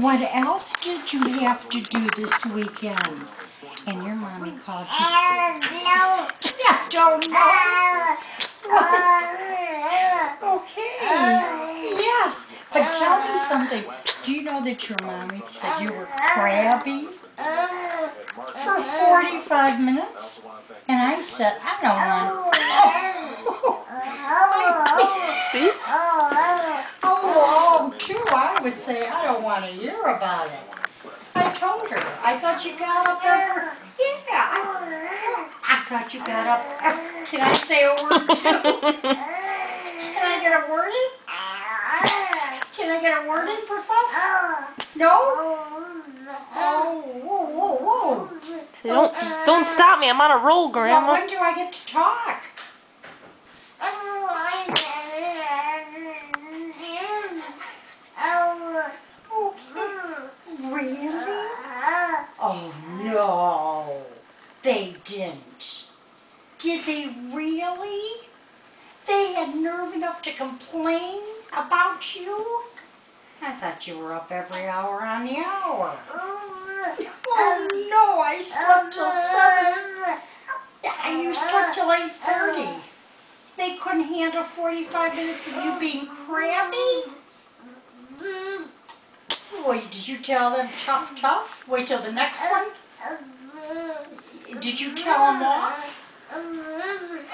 What else did you have to do this weekend? And your mommy called you. No. I don't know. Okay. Yes. But tell me something. Do you know that your mommy said you were crabby for 45 minutes? And I said, I don't want. See? Oh, too, I would say I don't want to hear about it. I told her. I thought you got up every. Yeah. I thought you got up. Can I say a word too? Can I get a word in? Can I get a word in, Professor? No? Oh, whoa, whoa, whoa. See, don't stop me. I'm on a roll, Well, Grandma. when do I get to talk? Really? Oh, no. They didn't. Did they really? They had nerve enough to complain about you? I thought you were up every hour on the hour. Oh, no, I slept till 7. Yeah, you slept till 8:30. They couldn't handle 45 minutes of you being crabby? Boy, did you tell them tough, tough? Wait till the next one? Did you tell them off?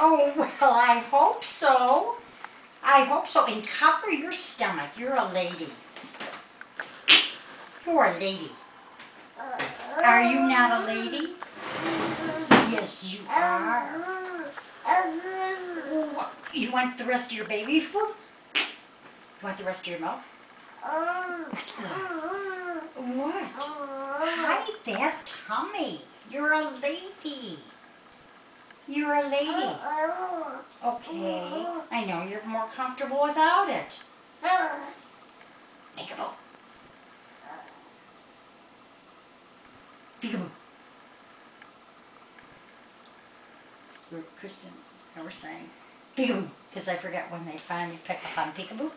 Oh, well, I hope so. I hope so. And cover your stomach. You're a lady. You're a lady. Are you not a lady? Yes, you are. You want the rest of your baby food? You want the rest of your milk? What? Hide that tummy. You're a lady. You're a lady. Okay. I know you're more comfortable without it. Peekaboo. Peekaboo. Kristen, I was saying peekaboo because I forgot when they finally pick up on peekaboo.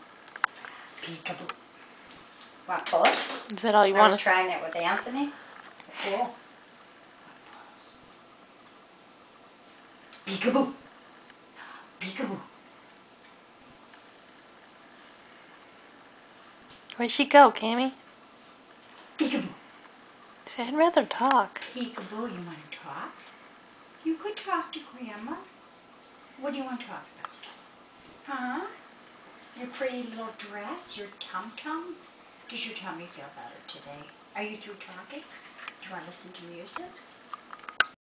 Peekaboo. Want to pull it? Is that all you I want? was trying it with Anthony. Cool. Peekaboo. Peekaboo. Where'd she go, Cammy? Peekaboo. See, I'd rather talk. Peekaboo, you want to talk? You could talk to Grandma. What do you want to talk about? Huh? Your pretty little dress, your tum-tum? Does your tummy feel better today? Are you through talking? Do you want to listen to music?